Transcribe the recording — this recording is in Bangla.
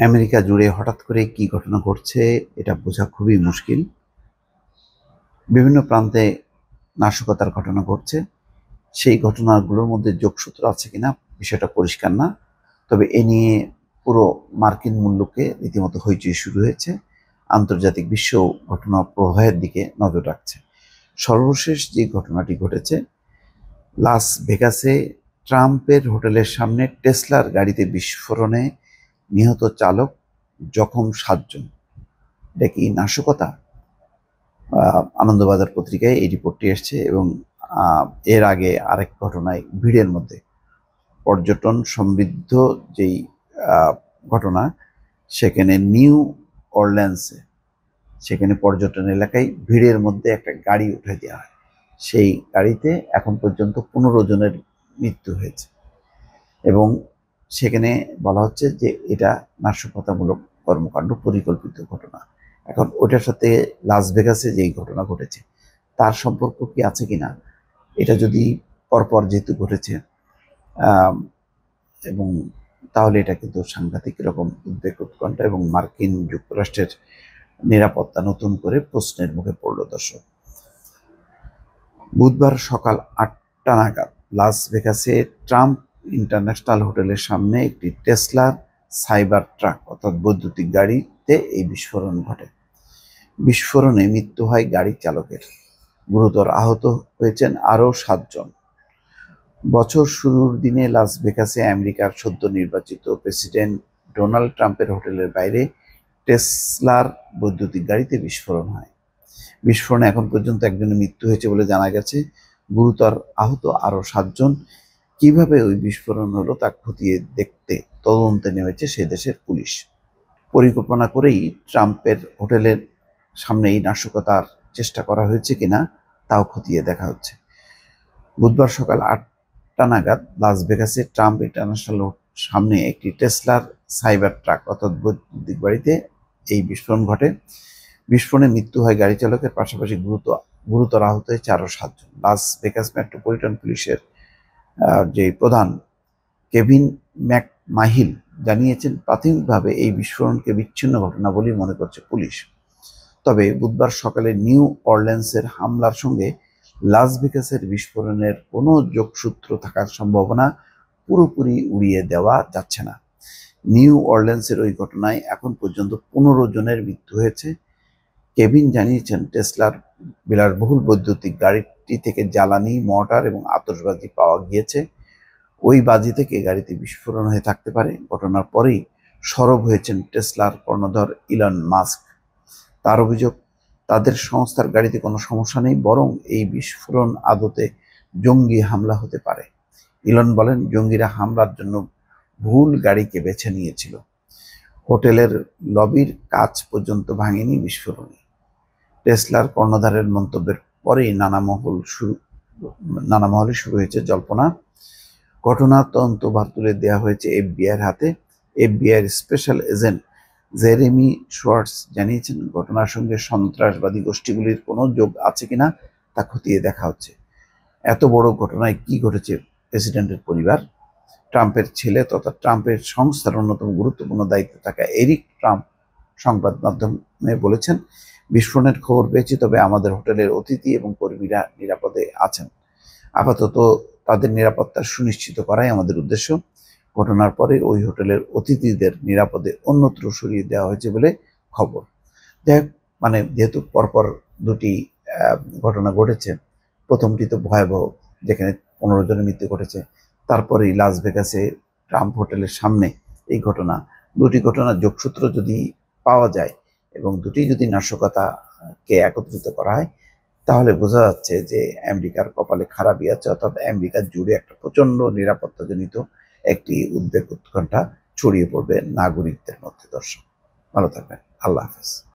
আমেরিকা জুড়ে হঠাৎ করে কি ঘটনা ঘটছে এটা বোঝা খুবই মুশকিল। বিভিন্ন প্রান্তে নাশকতার ঘটনা ঘটছে। সেই ঘটনাগুলোর মধ্যে যোগসূত্র আছে কিনা বিষয়টা পরিষ্কার না। তবে এ নিয়ে পুরো মার্কিন মূল্যকে রীতিমতো হইচই শুরু হয়েছে। আন্তর্জাতিক বিশ্ব ঘটনা প্রবাহের দিকে নজর রাখছে। সর্বশেষ যে ঘটনাটি ঘটেছে, লাস ভেগাসে ট্রাম্পের হোটেলের সামনে টেসলার গাড়িতে বিস্ফোরণে নিহত চালক, জখম 7 জন। এটা কি নাশকতা? আনন্দবাজার পত্রিকায় এই রিপোর্টটি এসছে এবং এর আগে আরেক ঘটনায় ভিড়ের মধ্যে পর্যটন সমৃদ্ধ যেই ঘটনা, সেখানে নিউ অরল্যান্সে, সেখানে পর্যটন এলাকায় ভিড়ের মধ্যে একটা গাড়ি উঠে দেওয়া হয়। সেই গাড়িতে এখন পর্যন্ত 15 জনের মৃত্যু হয়েছে এবং সেখানে বলা হচ্ছে যে এটা নাশকতামূলক কর্মকাণ্ড, পরিকল্পিত ঘটনা। এখন ওটার সাথে লাস ভেগাসে যেই ঘটনা ঘটেছে তার সম্পর্ক কি আছে কিনা, এটা যদি পরপর যেহেতু ঘটেছে এবং তাহলে এটা কিন্তু সাংঘাতিক রকম উদ্বেগ, উৎকণ্ঠা এবং মার্কিন যুক্তরাষ্ট্রের নিরাপত্তা নতুন করে প্রশ্নের মুখে পড়ল। দর্শক, বুধবার সকাল 8টা নাগাদ লাস ভেগাসে ট্রাম্প ইন্টারন্যাশনাল হোটেলের সামনে একটি টেসলার সাইবার ট্রাক অর্থাৎ বৈদ্যুতিক গাড়িতে এই বিস্ফোরণ ঘটে। বিস্ফোরণে মৃত্যু হয় গাড়ি চালকের, গুরুতর আহত হয়েছেন আরও 7 জন। বছর শুরুর দিনে লাস ভেগাসে আমেরিকার সদ্য নির্বাচিত প্রেসিডেন্ট ডোনাল্ড ট্রাম্পের হোটেলের বাইরে টেসলার বৈদ্যুতিক গাড়িতে বিস্ফোরণ হয়। বিস্ফোরণে এখন পর্যন্ত 1 জনের মৃত্যু হয়েছে বলে জানা গেছে, গুরুতর আহত আরও 7 জন। কিভাবে ওই বিস্ফোরণ হলো তা খতিয়ে দেখতে তদন্তে নেমেছে সে দেশের পুলিশ। পরিকল্পনা করেই ট্রাম্পের হোটেলের সামনে এই নাশকতার চেষ্টা করা হয়েছে কিনা তাও খতিয়ে দেখা হচ্ছে। বুধবার সকাল 8টা নাগাদ লাস ভেগাসে ট্রাম্প ইন্টারন্যাশনাল সামনে একটি টেসলার সাইবার ট্রাক অর্থাৎ বৈদ্যুতিক গাড়িতে এই বিস্ফোরণ ঘটে। বিস্ফোরণে মৃত্যু হয় গাড়ি চালকের, পাশাপাশি গুরুতর আহত হয়েছে আরও 7 জন। লাস ভেগাস মেট্রোপলিটন পুলিশের যে প্রধান কেভিন ম্যাকমাহিল জানিয়েছেন, প্রাথমিকভাবে এই বিস্ফোরণকে বিচ্ছিন্ন ঘটনা বলেই মনে করছে পুলিশ। তবে বুধবার সকালে নিউ অরল্যান্সের হামলার সঙ্গে লাস ভেগাসের বিস্ফোরণের কোনো যোগসূত্র থাকার সম্ভাবনা পুরোপুরি উড়িয়ে দেওয়া যাচ্ছে না। নিউ অরল্যান্সের ওই ঘটনায় এখন পর্যন্ত 15 জনের মৃত্যু হয়েছে। কেভিন জানিয়েছেন, টেসলার বিলাসবহুল বৈদ্যুতিক গাড়িটি থেকে জ্বালানি, মর্টার এবং আতশবাজি পাওয়া গিয়েছে। ওই বাজি থেকে গাড়িতে বিস্ফোরণ হয়ে থাকতে পারে। ঘটনার পরেই সরব হয়েছেন টেসলার কর্ণধার ইলন মাস্ক। তার অভিযোগ, তাদের সংস্থার গাড়িতে কোনো সমস্যা নেই, বরং এই বিস্ফোরণ আদতে জঙ্গি হামলা হতে পারে। ইলন বলেন, জঙ্গিরা হামলার জন্য ভুল গাড়িকে বেছে নিয়েছিল। হোটেলের লবির কাচ পর্যন্ত ভাঙেনি বিস্ফোরণে। টেসলার কর্ণধারের মন্তব্যের পরেই নানা মহলে শুরু হয়েছে জল্পনা। ঘটনার তদন্তভার তুলে দেওয়া হয়েছে এফবিআইয়ের হাতে। এফবিআইয়ের স্পেশাল এজেন্ট জেরেমি শোয়ার্টস জানিয়েছেন, ঘটনার সঙ্গে সন্ত্রাসবাদী গোষ্ঠীগুলির কোনো যোগ আছে কিনা তা খতিয়ে দেখা হচ্ছে। এত বড় ঘটনায় কি ঘটেছে? প্রেসিডেন্টের পরিবার, ট্রাম্পের ছেলে তথা ট্রাম্পের সংস্থার অন্যতম গুরুত্বপূর্ণ দায়িত্বে থাকা এরিক ট্রাম্প সংবাদ মাধ্যমে বলেছেন, বিস্ফোরণের খবর পেয়েছি, তবে আমাদের হোটেলের অতিথি এবং কর্মীরা নিরাপদে আছেন। আপাতত তাদের নিরাপত্তা সুনিশ্চিত করাই আমাদের উদ্দেশ্য। ঘটনার পরে ওই হোটেলের অতিথিদের নিরাপদে অন্যত্র সরিয়ে দেওয়া হয়েছে বলে খবর। যাই হোক, মানে যেহেতু পরপর দুটি ঘটনা ঘটেছে, প্রথমটি তো ভয়াবহ, যেখানে 15 জনের মৃত্যু ঘটেছে। তারপরেই লাস ভেগাসে ট্রাম্প হোটেলের সামনে এই ঘটনা, দুটি ঘটনার যোগসূত্র যদি পাওয়া যায় এবং দুটি যদি নাশকতাকে একত্রিত করা হয়, তাহলে বোঝা যাচ্ছে যে আমেরিকার কপালে খারাপই আছে, অর্থাৎ আমেরিকা জুড়ে একটা প্রচন্ড নিরাপত্তাজনিত একটি উদ্বেগ, উৎকণ্ঠা ছড়িয়ে পড়বে নাগরিকদের মধ্যে। দর্শক, ভালো থাকবেন। আল্লাহ হাফেজ।